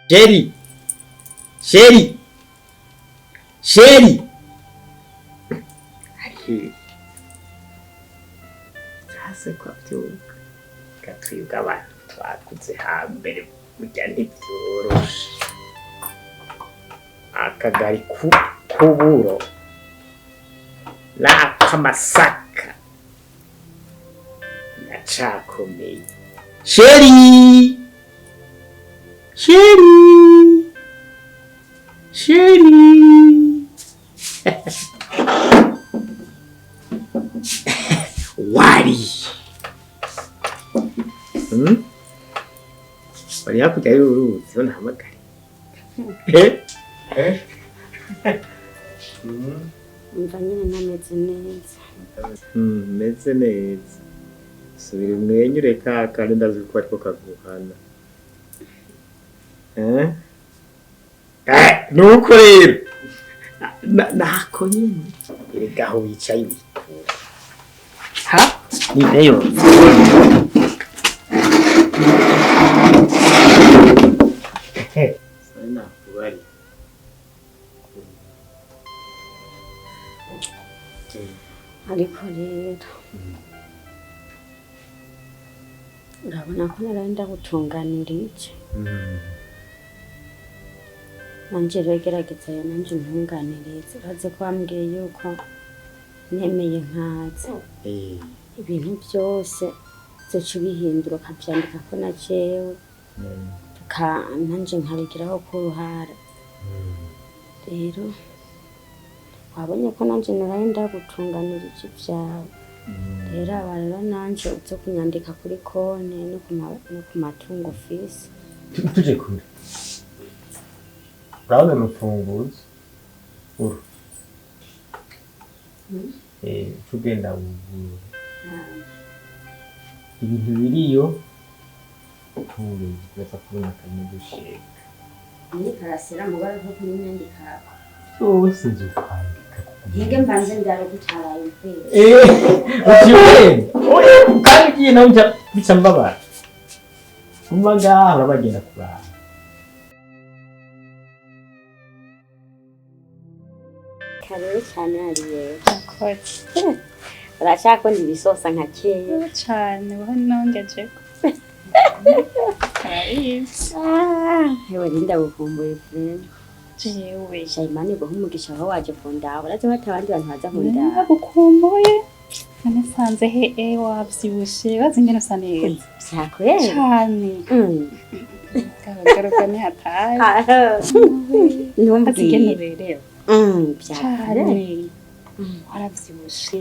Sheri Sheri Sheri Ari Sasa kwa byuka gatwibwa abantu twakuze hambere burya ntibyoroshe akagari kuburo n'akamasaka nacakomeye Sheri Sheri Sheri Wari Wari hakurya y'uruzi ho nahamagare Umva nyine nameze neza. Meze neza. Subira umwenyure kandi ndazi ko ariko kaguhana. Nuko rero. Nako nyine. Erega aho wicaye wikura. Ha? Ni rero. Sana kubari. Ariko rero urabona ko narenda gutunganira iki nanje regerageza nanje ntunganirize uraze ko wambwiye yuko nemeye nkaze ibintu byose zoca bihindura ukabyandika ko na jewe nanje nkabigiraho ku ruhara rero wabonye ko nanje narenda gutunganira iki byawe rero abarero nanje uzo kunyandika kuri konte no ku matungo office tuje kure urabona amafunguzo uru tugenda ubu ibintu biriyo tuwe kwesa kubona kamwe dusheka ni karasira mugara ko kunyandika sinzi kwandika Yenge mbanze ndaro kutaraye mfere. Ukiwe. Oye, kandi kiye na unja bicambaba. Kumaga bagenda kura. Kare cyane ariye. Akoze. Urashaka ndibisosa nka keye. Cyane wanongeje. Kariz. Hewe linda bukumbuye friend. Jewe. Shaimani guhumugisha aho waje kunda. Uraze batabandi bantu baza kunda. Bukumbuye. Nasanze he wavyibushe bazingena saneza. Byakwe. Cyane. Garuka ni hataye. Ntumbwiye rero. Byakwe. Waravyibushe.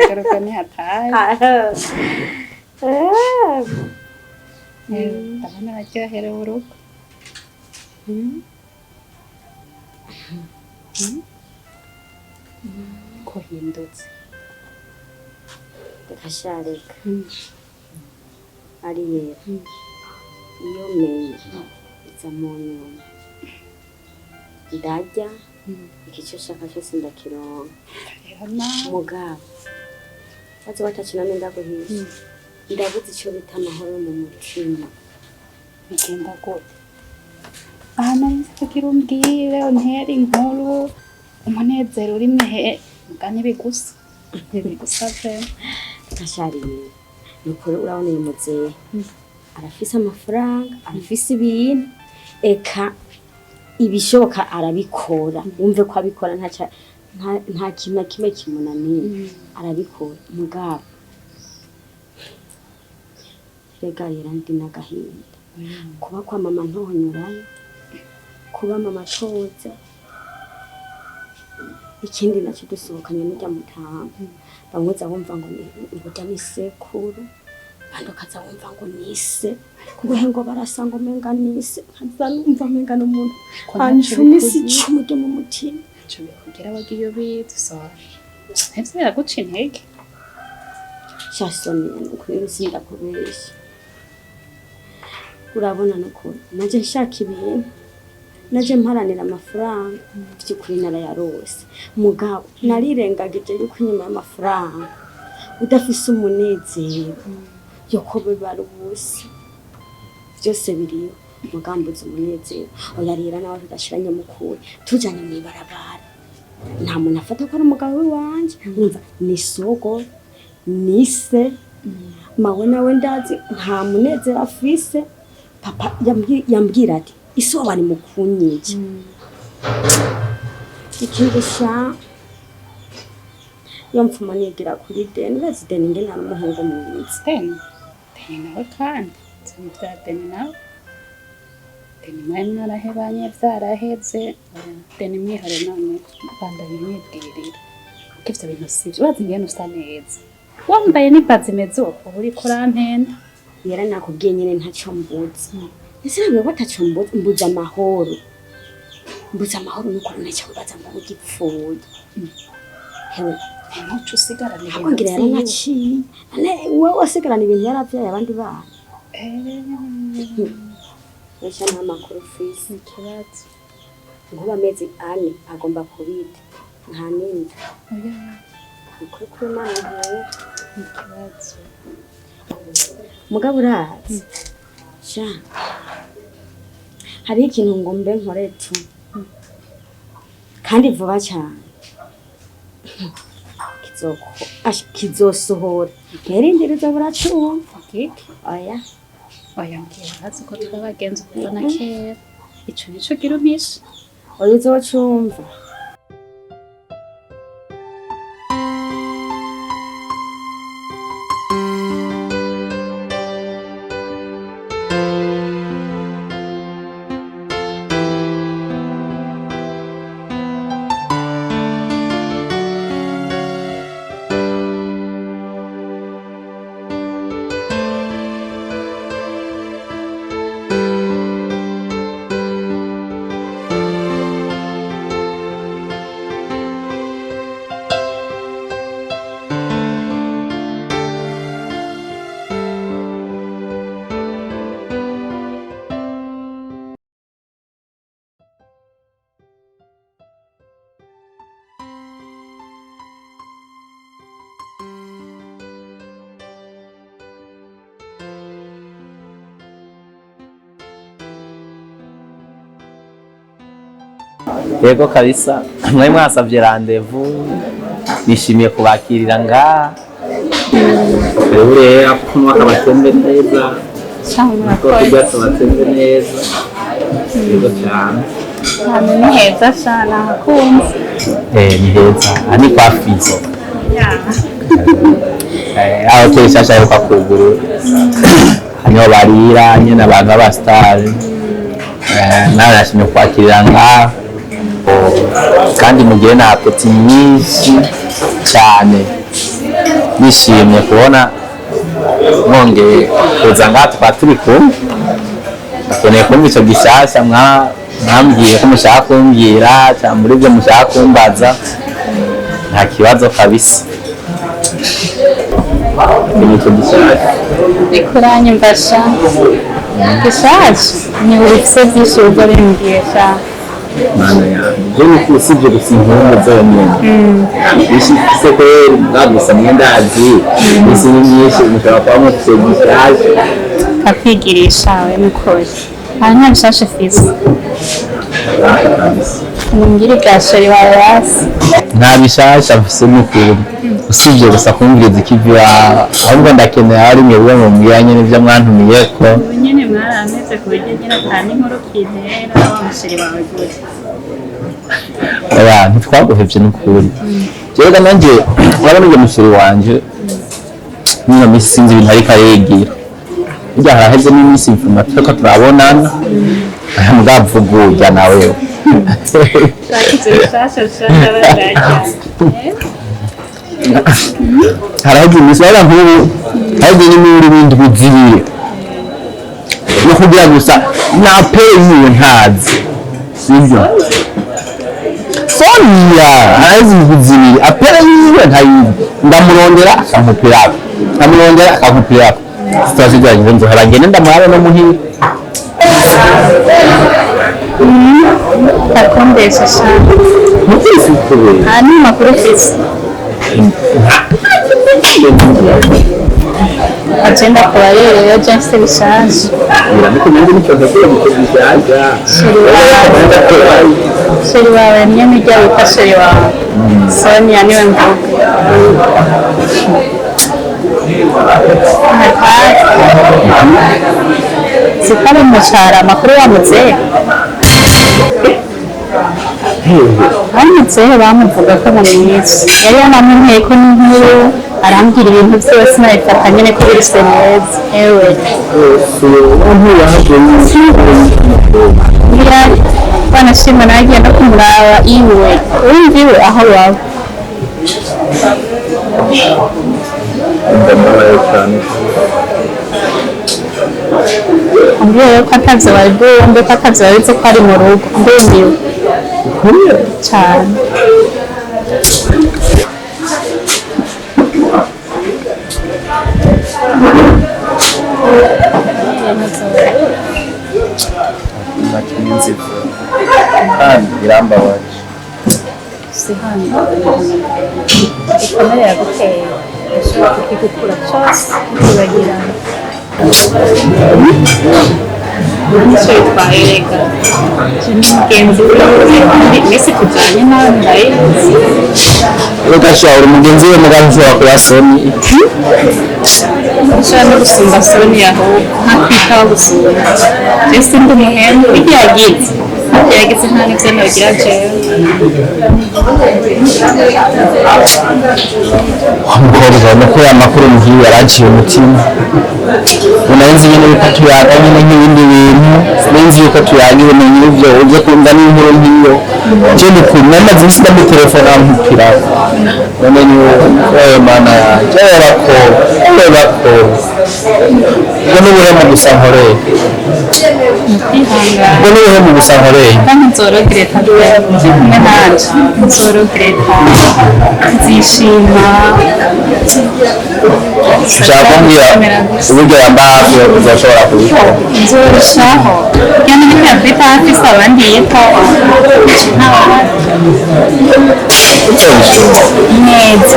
Garuka ni hataye. Ndabona aryohera urugo. Kohindutse. Kashareka. Ariye. Iyo menye. Iza muntu. Ndajya. Ikicho shaka cyose ndakironka. Mugabo. Bazi batacina nenda guhisha. Ndabuze icyo bita amahoro mu mutima. Bigenda gute? Nari kugira umbwire untera inkuru umunezero uri mehe ngane bigusa pe Kashariye nukuri urabona uyu muzehe arafise amafaranga arafise ibintu eka ibishoboka arabikora wumve ko abikora nta kimwe kimwe kimunaniye arabikora mugabo rega yarandi nagahinda kuba kwa mama ntohonyurayo kuba mama toza ikindi nacyo dusohokanye n'ujya mutaha bamweza bumva ngo ni nisekuru kandi akaza bumva ngo nise kuko ngo barasanga umenga nise kaza numva umenga n'umuntu anjumisi cyumude mu mutima cyo kugira bagiyo bitsa ntese yaguca intege shasoni kuri sinda kubesha urabona nuko naje nshaka ibintu naje mparanira amafaranga by'ukuri narayarose mugabo narirengagije yuko inyuma y'amafaranga udafise umunezero yo ko bibarubusi byose biriyo mugambuza umunezero oya rero nawe tudashiranye mukuri tujanye mw'ibarabara nta muntu afata ko ari umugabo wanje umva ni sogo nise mawe nawe ndazi nta munezero afise papa yambwira ati isi wabari mukunyije ikindi sha yamfuma nigira kuri deni bazi deni nge nta n'umuhungu mwiza deni nawe kandi bya deni nawe deni mwari mwarahebanye vyaraheze deni mwihore none bandanye mwibwirira ko ivyo bintu sivyo bazi ingene usa neza wambaye n'ibazi meze uko uriko urampenda yera nakubwiye nyene ntaco mbuzi ese namwe bataco mbuza amahoro nuko ntaco mbaza ngo ugipfuye hewe ntuco usigarana ibintu ngira yaranaciye wowe wasigarana ibintu yaravyaye abandi bana Esha nta makuru ufise ikibazo nkuba amezi 4 agomba kubita nta nini oya kuko nawe ikibazo mugabo urazi sha hari ikintu ngo mbe nkoretu kandi vuba cyane kizosohora nkerindiriza buracumva oya mbwira hazi ko twabagenzi kuva na kera ico nico gira umpisha oya uzocumva Yego kabisa mwe mwasavye rendez-vous nishimiye kubakirira ngaha rero kumwa kabatembe neza cyangwa ko tubatembe neza yego cyane ni heza sana hakunze ni heza ani kwa fizo aho twishasha yo kwakuguru hanyuma barira nyene abantu b'abastari nashimye kwakirira ngaha kandi mugiye na apeti nyinshi cyane nishimye kubona mwongeye kuza ngaha tukaba turi kumwe bakeneye kumva icyo gishasha mwambwiye ko mushaka kumbwira cyangwa muri byo mushaka kumbaza nta kibazo kabisa icyo gishasha bikuranyumva sha gishasha ni ubufise byinshi ubwo bimbwiye sha mana yanjye ni usibye gusa inkunga zonyine ishitse kweri mwagusa mwendazi isi ni nyinshi mushobora kuba mufite gishasha akwigirisha we mukuri aha nta bishasha ufise mumbwire gashori wawe hasi nta bishasha mfise n'ukuri usibye gusa kumbwiriza ikivi wawe ahubwo ndakeneye ari mwebwe mumbwira nyene ivyo mwantumiyeko nyene mwarameze ku buryo nyene atani inkuru kintera wa musheri wawe gute oya ntitwaguhevye n'ukuri jewe nanje urabona uyo musheri wanje nino misi sinzi ibintu ariko aregira burya haraheze n'iminsi mfuma turiko turabonana mugavuga nawewe shakize bishasha shanda barajya haraheze iminsi wabona nk'ubu haraheze n'imibiri bindi buzibire no kugira gusa napere yiwe ntazi sibyo sonia haraheze buzibire apere yiwe ntayizi ndamurondera akankupirako ndamurondera akankupirako sitasiyo ryanjye nzohora ngende ndamurabe no muhira akondesha shanda mutisi kubera aha ni makuru ufise agenda kuba rero jense bishanje sheri wawe niyo mirya wita sheri wawe Sonia niwe mvuga zikaba mucara amakuru wamutse bamuzeho bamuvuga ko muri mwiza yari yanamunteye ko n'inkuru arambwira ibintu byose nabifata nyine ko biruse neza ewe biriya banashima nagiye no kumuraba iwe urumva iwe aho waba ambwiye ko atavyo wari bwumve ko atavyo wabizi ko ari mu rugo ndumiwe cyane kandi birambabaje sihano ikomere yaguteye ushobora kukigukura cyose kukibagirana nicyo yitwaye rega mugenzi we mbese tujyanye nawe ndayizi ugashobora umugenzi we muganga ushobora kuyasoni ushobora no gusumba soni ahubwo ntakwitaho gusumba mbese ndi umuhembe bijya yagize nta n'ibyo nagira jewe umukobwa nuko amakuru muhiye yaraciye umutima unanzi nyine yuko tuyaga nyine nk'ibindi bintu nenzi yuko tuyaga ibintu nk'ibyo uje kumva n'inkuru nk'iyo je nikumwe maze imisi ndamutelefona ampupira none ni wowe mana yanje yarako ubwo n'ubuhemu gusa nkoreye ubwo n'ubuhemu gusa nkoreye kandi nzorogereta turi kumwe nanje nzorogereta nzishima ushaka kumbwira uburyo yambaye uzashobora kubikora nzorushaho iyo niko yakwita hafi se abandi yitaho neza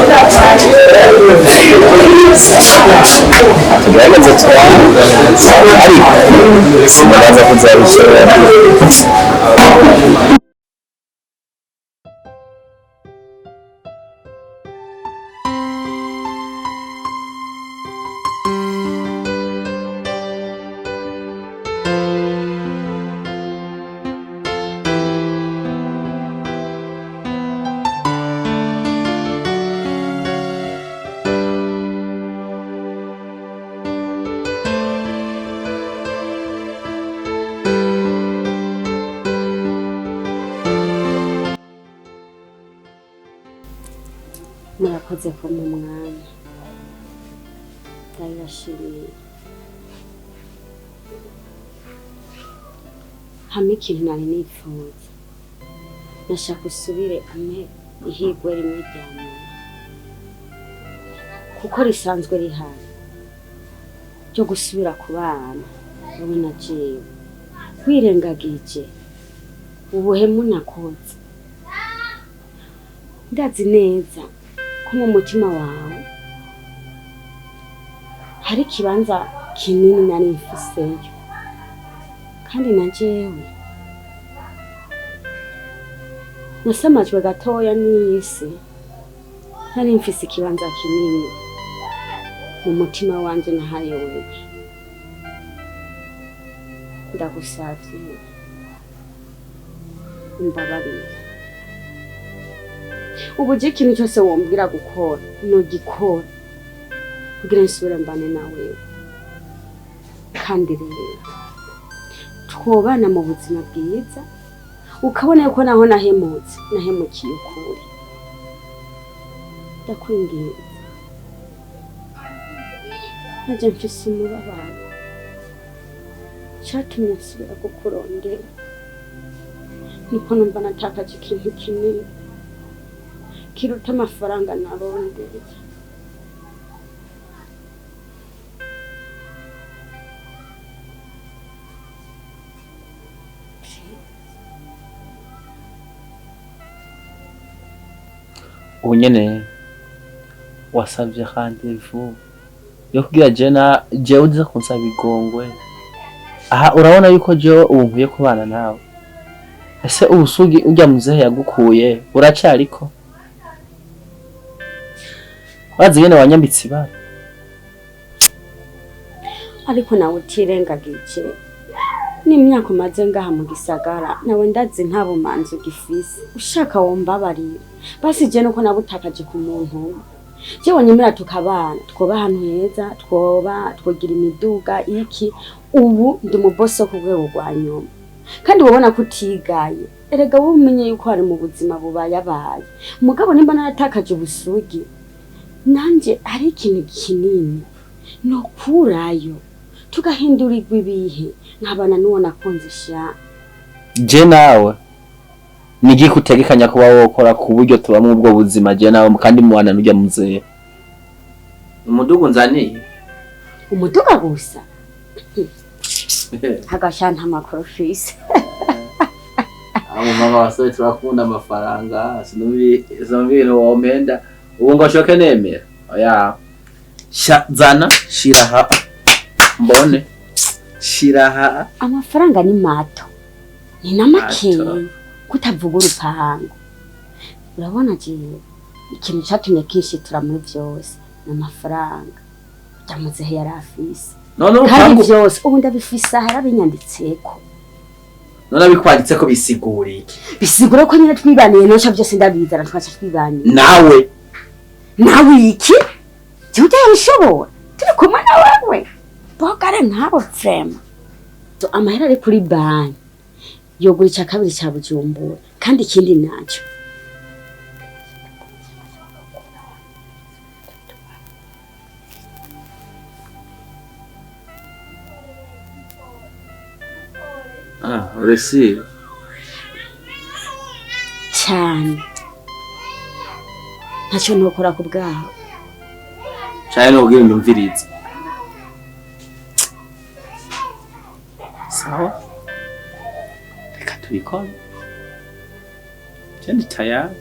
tugerageze tubanze ariko sinabaza kuzabishobora murakoze ko mu mwanya ndabashimiye hamwe ikintu nari nifuza nashaka usubire ame ihigwe rimwe rya nyuma kuko risanzwe rihari ryo gusubira ku bana wowe na jewe wirengagije ubuhemu nakoze ndazi neza ko mu mutima wawe hari ikibanza kinini nari mfiseyo kandi na jewe nasamajwe gatoya n'isi nari mfise ikibanza kinini mu mutima wanje nahaye wewe ndagusavye umbabarire ubu je ikintu cyose wombwira gukora nogikora kugira nsubire mbane nawe kandi rero twobana mu buzima bwiza ukabona yuko naho nahemukiye ukuri ndakwinginze naje mfise umubabaro cyatumye nsubira kukurondera niko numva natakaje ikintu kinini kiruta amafaranga narondeye ubu nyene wasavye rendez-vous yo kugira jewe uza kunsaba igongwe. Aha urabona yuko jewe ubu nkwiye kubana nawe. Ese ubusugi ujya muzehe yagukuye uracariko? Wazi ngene wanyambitse ibara. Ariko nawe utirengagije n'imyaka umaze ngaha mu gisagara nawe ndazi nta bumanzi ugifise ushaka wombabarira basi je nuko nabutakaje ku muntu jewe nyemera tukabana twoba ahantu heza twogira imiduga iki ubu ndi mu boss ku rwego rwa nyuma kandi wabona ko utigaye erega wowe umenye yuko hari mu buzima bubayabaye mugabo nimba naratakaje ubusugi nanje hari ikintu kinini no kurayo tugahindurirwa ibihe nkabana nuwo nakunze sha. Je nawe nigi kutegekanya kuba wokora ku buryo tuba mu bwo buzima je nawe kandi mwana nujya muzehe. Umudugu nzaniye umuduga gusa hagashanta makrofisi abo mama wasoye turakunda amafaranga sinumvira womenda ubu ngo shoke nemera oya zana shiraha mbone shiraha amafaranga ni mato ni namakeye kutavuga urupango urabona je ikintu cyatumye kishitura muri byose n'amafaranga byamuzehe yarafise none urupango byose ubu ndabifisa harabinyanditseko none bikwanditseko bisigura iki bisigura ko nyine twibaniye nosha byose ndabizana twacha twibaniye nawe iki cyuta yabishobora turi kumwe nawe bogare nkabo frema so amahera ari kuri banki yogura icya kabiri cya Bujumbura kandi ikindi nacyo uresi cyane ntacyo nokora ku bwawe cyane no kugira imviriza sawa reka tubikore cyane tayari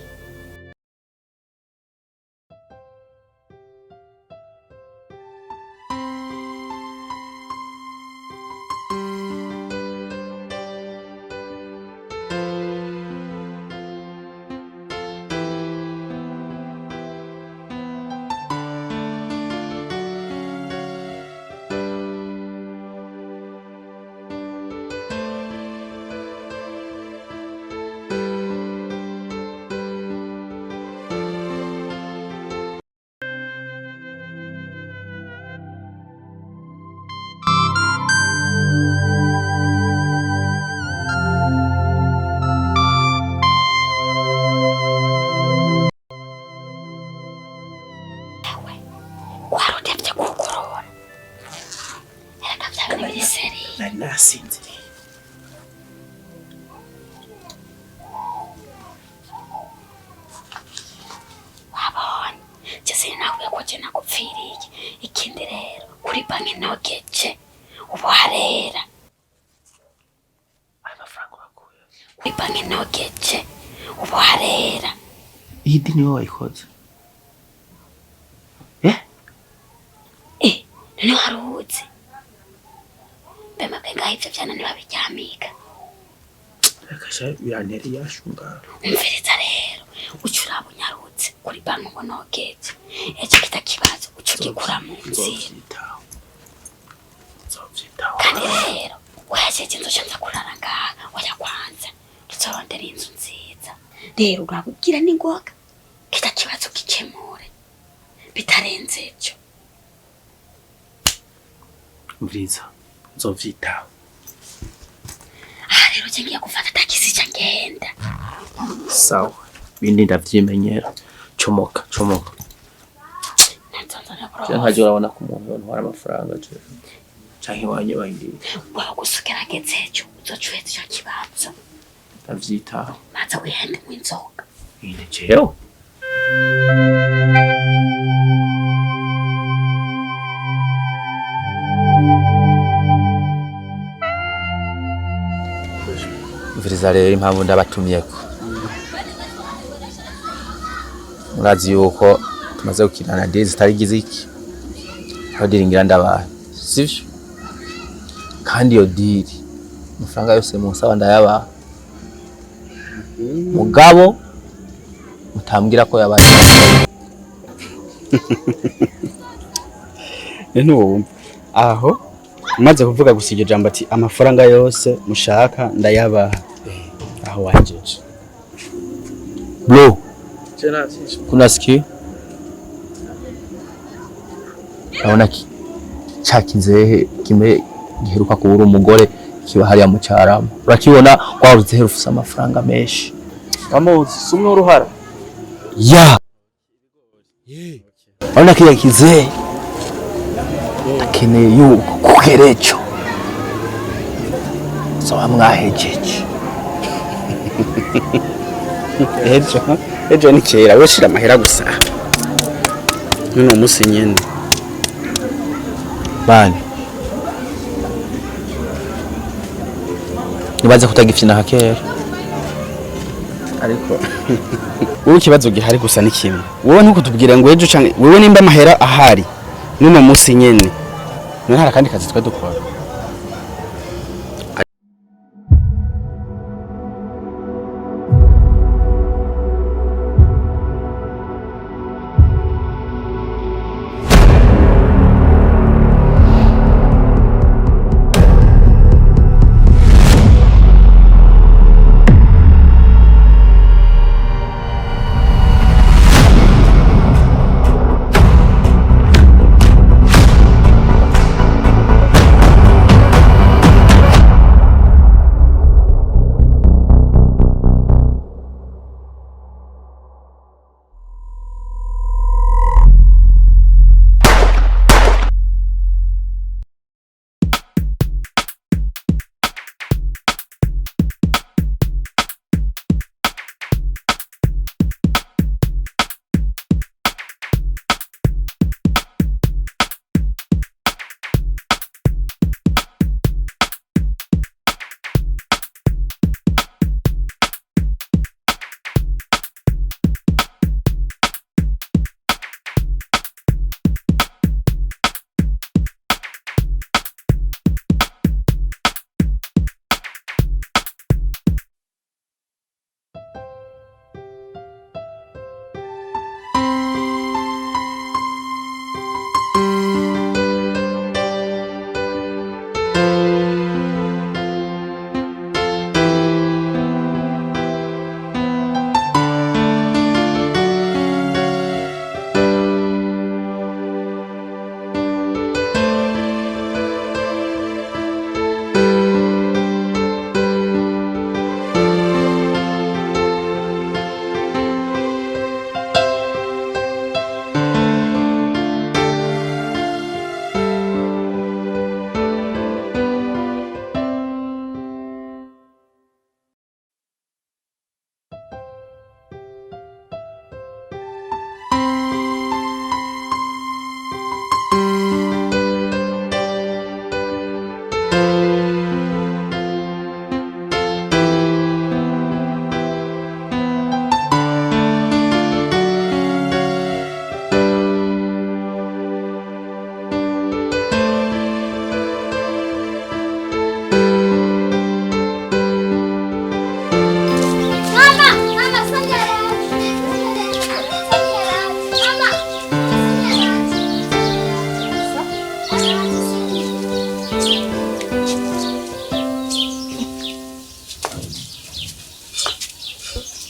nasinziriye wabonye cyese nawe ko je nakupfiriye ikindi rero kuri banki nogeje ubu harera amafaranga bakuye kuri banki nogeje ubu harera iyi dini wowe wayikoze none waruzi bema benga ivyo vyana nibabiryamika akasha biranteri yashunga umviriza rero ucuraba unyarutse kuri banki ngo nogeje ejo kitakibazo ucugikura mu nzira kandi rero wajeje inzu shanza kurara ngaha oya kwanza tuzorondera inzu nziza rero urabugira n'ingoga kitakibazo gikemure bitarenze ejo mviriza nzovyitaho rero ngiye gufata taxi cyangenda sawa bindi ndavyimenyera comoka nkaje urabona ko umuntu yontwara amafaranga canke wanye bayindi wagusukirageze ejo uzocuheza icyo kibanza ndavyitaho maze wihende mu inzoga ine jewe mviriza rero impamvu ndabatumyeko murazi yuko tumaze gukina na Daisy zitari giziki abadiringira ndabaye sivyo kandi iyo diri amafaranga yose musaba ndayabaha mugabo mutambwira ko yabaye ntumva aho umaze kuvuga gusa iryo jambo ati amafaranga yose mushaka ndayabaha aho wajeje bro kuna sikia naona cha kizehe kime giheruka kubura umugore kiba hariya mu cyarama urakibona waruze herufusa amafaranga menshi amuzi sumwe uruhara ya naona kile kizehe akeneye yuko kugerecho sawa mwahejeje ejo ni kera we shira amahera gusa none umunsi nyene bani nibaze kutagifina hakera ariko wowe ikibazo gihari gusa ni kimwe wowe ntuko tubwire ngo ejo canke wowe nimba amahera ahari none umunsi nyene none hari kandi kazi twa dukora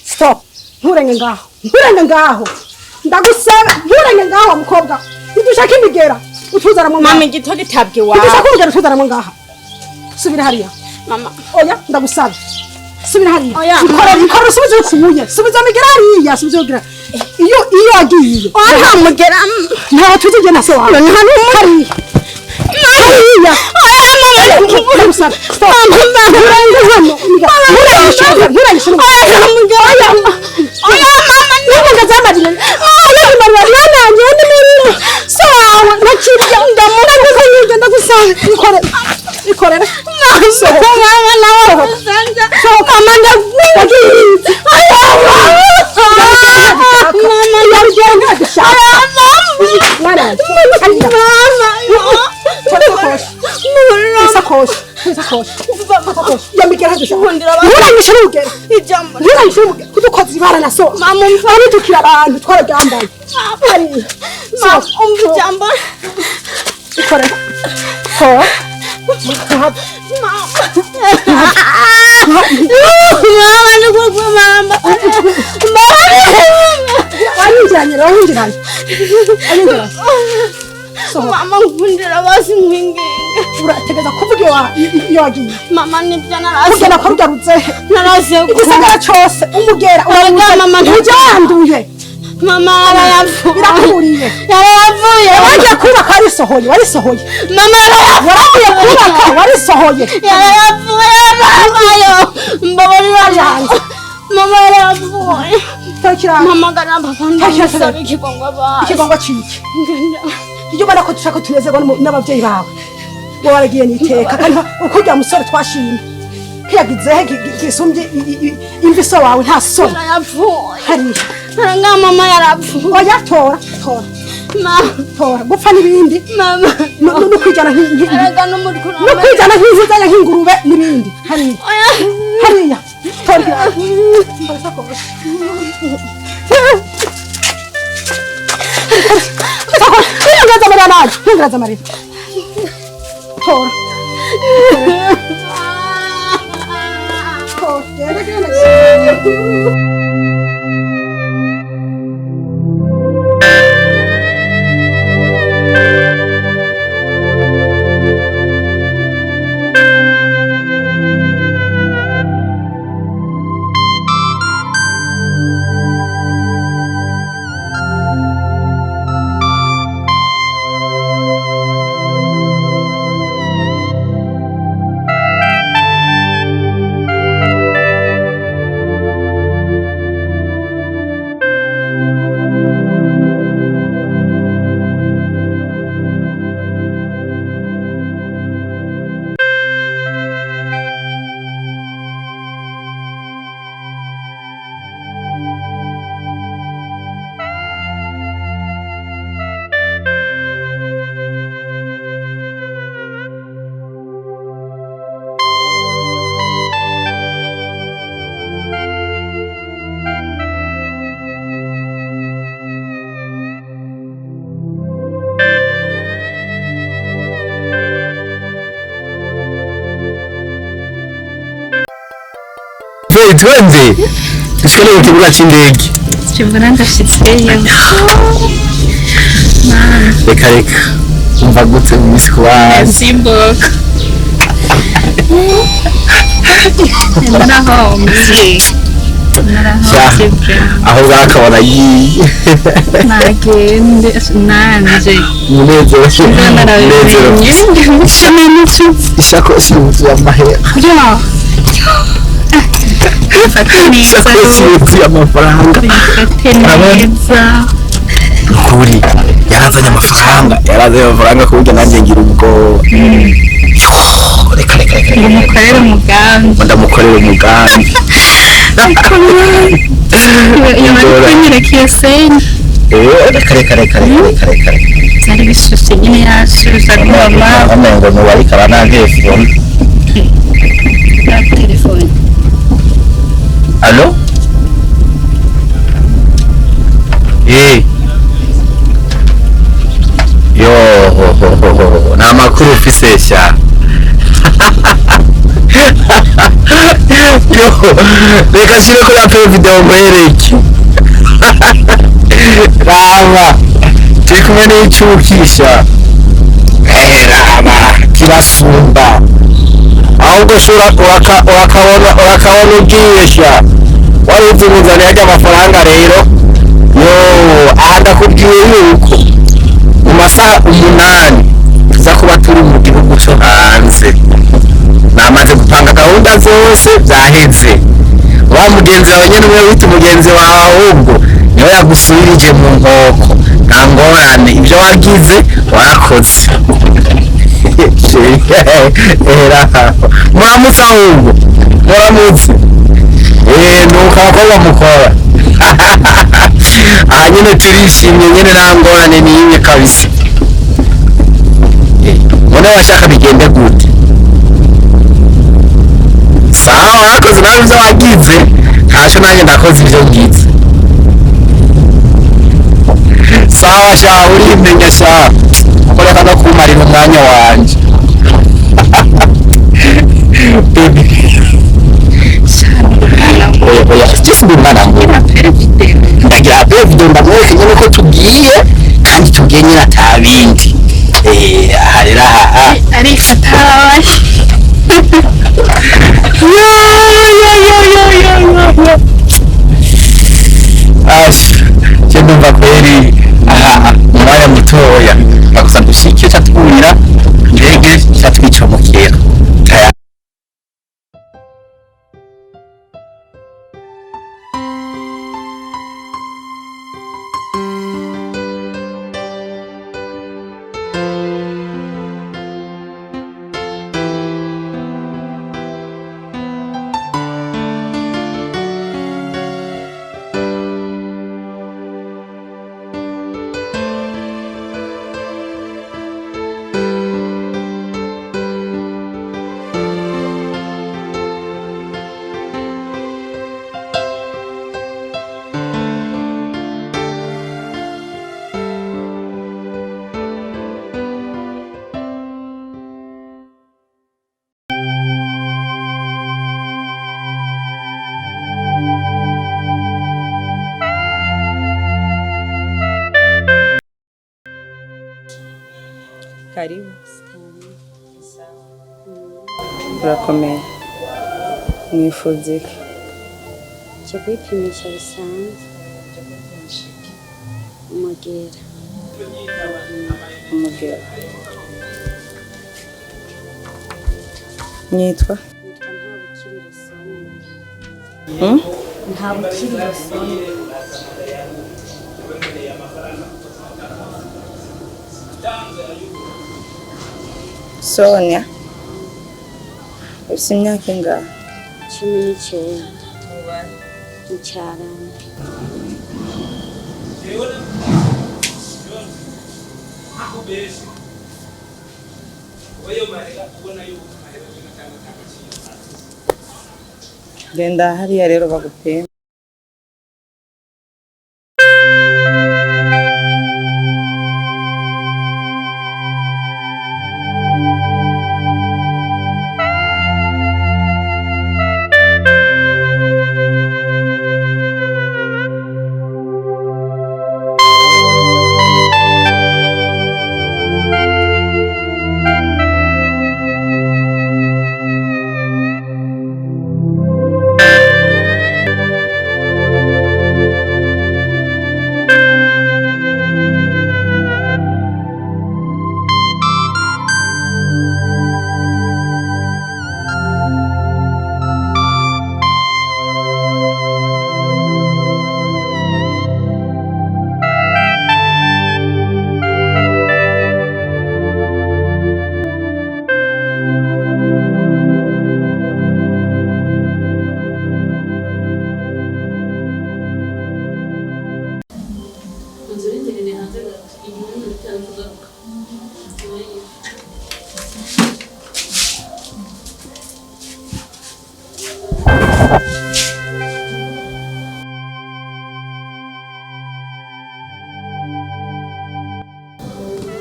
Stop. Nturenge ngaho. Ndagusaba nturenge ngaho mukobwa. Ntidushaka imigera. Utuzara mu mama igito gitabwe wa. Ntidushaka umugera utuzara mu ngaha. Subira hariya. Mama. Oya ndagusaba. Subira hariya. Oya. Ikora subiza kubuye. Subiza migera hariya. Subiza migera. Iyo agiye. Oya mugera. Nta tuzije na so wawe. Nta n'umwe. Hariya. Oya mama. Ndagusaba. Stop. Nturenge hano. Nturenge. Oya mama. Nubwo zamarira. Oya marira nanjye ni so wawe nakirya ndamura ndagusaba. Ikorera. So mama nawe. So kamanda ndagiye. Oya mama. Mama yarigenda gashaka. Mama. Mama. dushaka Nkundira abantu. uranyishe n'ugera ijambo uranyishe n'ugera kudukoza ibara na so mama umva abidukira abantu twaragambaye mama umva ijambo ikore ko mama nukugwa mama anyinjiranye rohinjiranye anyinjiranye mama nkundira basi nkwinginga urategeza kuvuga iyo wagiye mama nibyo kugenda ko rugarutse narase igisagara cyose umugera uramuga mama ntujanduye mama arayavuye irakuriye yarayavuye wagiye kubaka warisohoye warisohoye mama waragiye kubaka warisohoye yarayavuye mamayo mbabarira yanjye mama yarayavuye mama gana papa ndasaba ikigongo ba ikigongo ciki iyo ubona ko dushaka tunezerwa n'ababyeyi bawe bo waragiye niteka kandi ukurya musore twashimye kiyagizehe gisumbye imvi so wawe nta soni yarayavuye hariya nga mama yarapfuye oya tora tora gupfa n'ibindi mama n'ukwijana n'ukwijana nk'inzizanya nk'ingurube n'ibindi hariya tora Ntungaza amarira naje ntungaza amarira tora Twende dushikane ku kibuga c'indege Chimbona ndashitseyo. reka umva gute umisi kubazi Simboka. Narahombye. aho bakabona yiye Nagende nanje. umunezero ishakoshi yuzuye amahera ishakoshi yuzuye amafaranga ukuri yarazanye amafaranga ku buryo nanjye ngira ubwoba reka umukorera umugambi ndamukorera umugambi yanyereka senyi reka byari bishushe nyine yasubiza mama amengo nuwarika banantelefone telefone Allo? Yo, na makuru ufise sha. Yo, reka shire ko yape video mwereki. Rama, tikumwe n'icukisha. Rama, kirasumba. Ahubwo shura urakabona ugiye sha. Wari uzimuzana yajya amafaranga rero yo aha ndakubwiye yuko mu masaha 8 tuza kuba turi mu gihugu cyo hanze namaze gupanga gahunda zose zaheze wa mugenzi wawe nyene umwe wita umugenzi wawe ahubwo niyo yagusubirije mu nkoko nta ngorane ibyo wagize warakoze muramutse ahubwo muramutse nuko abakobwa mukora aha nyine turishimye nyine nta ngorane n'imwe kabisa none washaka bigende gute sawa wakoze nawe ibyo wagize ntacyo nanjye ndakoze ibyo ngize sawa sha urimenya sha ukoreka no kumarira umwanya wanje baby oya just be mwana ngwina ndagira video ndamwereka nyine ko tugiye kandi tugiye nyine atabindi harira arifatawe je ndumva kweli umwanya mutoya bagusa dushike catwurira ndege catwicomokera Karibu. Urakomeye. Mwifuza iki? cyo kwipimisha bisanzwe umugera Umugera. Nyitwa? nta bukiriro soni Sonia. Ufite imyaka ingahe? 19 icyarana Genda hariya rero bagupima.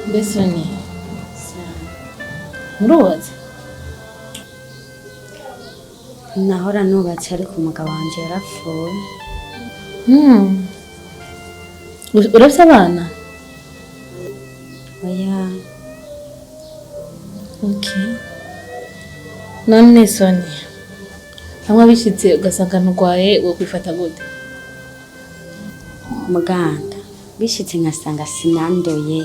mbese ni murubatse nahora nubatse ariko umugabo wanje yarapfuye urafite abana oya okay none Sonia hamwe bishitse ugasanga nturwaye wo kwifata gute muganga bishitse nkasanga sinandoye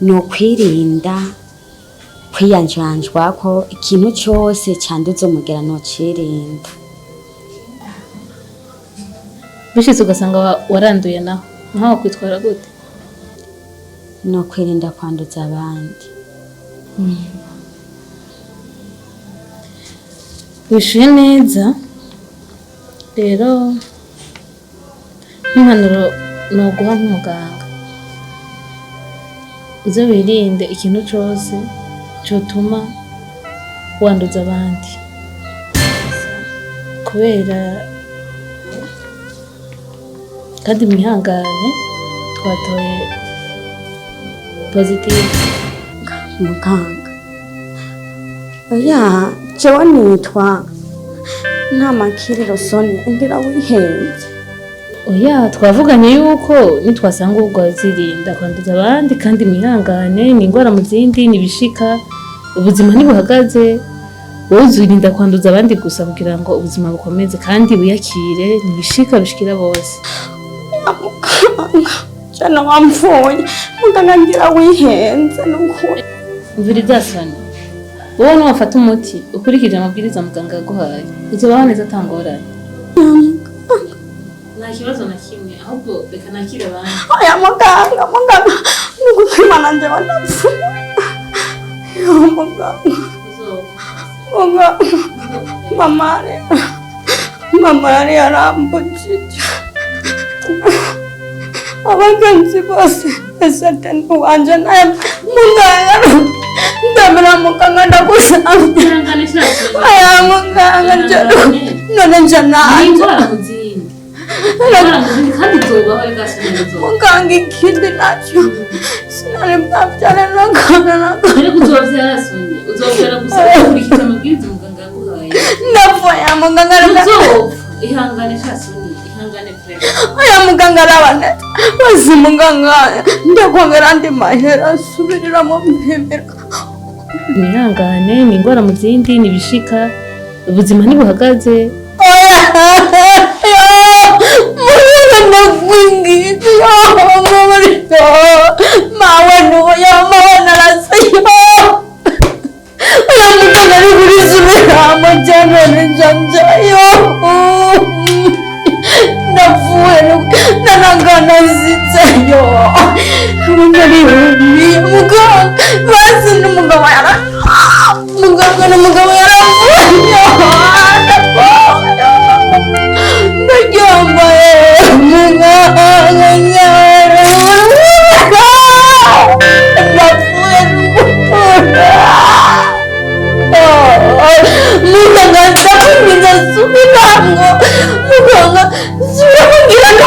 no kwirinda kwiyanjanjwa ko ikintu cyose cyanduza umugera no cirinda bishitse ugasanga waranduye naho kwitwara gute no kwirinda kwanduza abandi wishuye neza rero nk'impanuro no guha nk'umuganga uze wirinde ikintu cyose cyotuma wanduza abandi kubera kandi mwihangane twatoye positive. muganga oya jewe nitwa nta makiriro Sonia ngira wihenze. Oya twavuganye yuko nitwasanga ubwo zirinda kwanduza abandi kandi mwihangane ni ingwara mu zindi nibishika ubuzima ntibuhagaze wowe uzirinda kwanduza abandi gusa kugira ngo ubuzima bukomeze kandi buyakire nibishika bishikira bose. Jana wamfuye muganga ngira wihenze nukuri. Mviriza Sonia wowe nuwafata umuti ukurikije amabwiriza muganga yaguhaye uzobaho neza atangorane. Nta kibazo na kimwe ahubwo reka nakire abandi. Oya muganga nugupima nanje wanapfuye. Yo muganga mama yari yarambujije abagenzi bose esatani wanje naye muganga ndabira muganga ndagusanga. Aya muganga none njanaje muganga ikindi nacyo sinari bwabyara n'akana uzobyara gusa ukurikije amabwiriza muganga yaguhaye. ndapfuye muganga ihangane Sonia ihangane frere. aya muganga arabane bose muganga ndakwongera andi mahera asubiriramo mpemera. Mwihangane ni ingwara mu zindi nibishika ubuzima ntibuhagaze. Oya nakwingiza mawe nuyo mawe narasiyo oya muganga ari kurisubiramo cyane njanjayo napfuye nanangana zitseyo munarihumiye muganga basi n'umugabo muganga n'umugabo yaravuye ndaryambaye muganga napfuye muganga ndakwinjiza subirango muganga subira kugira ngo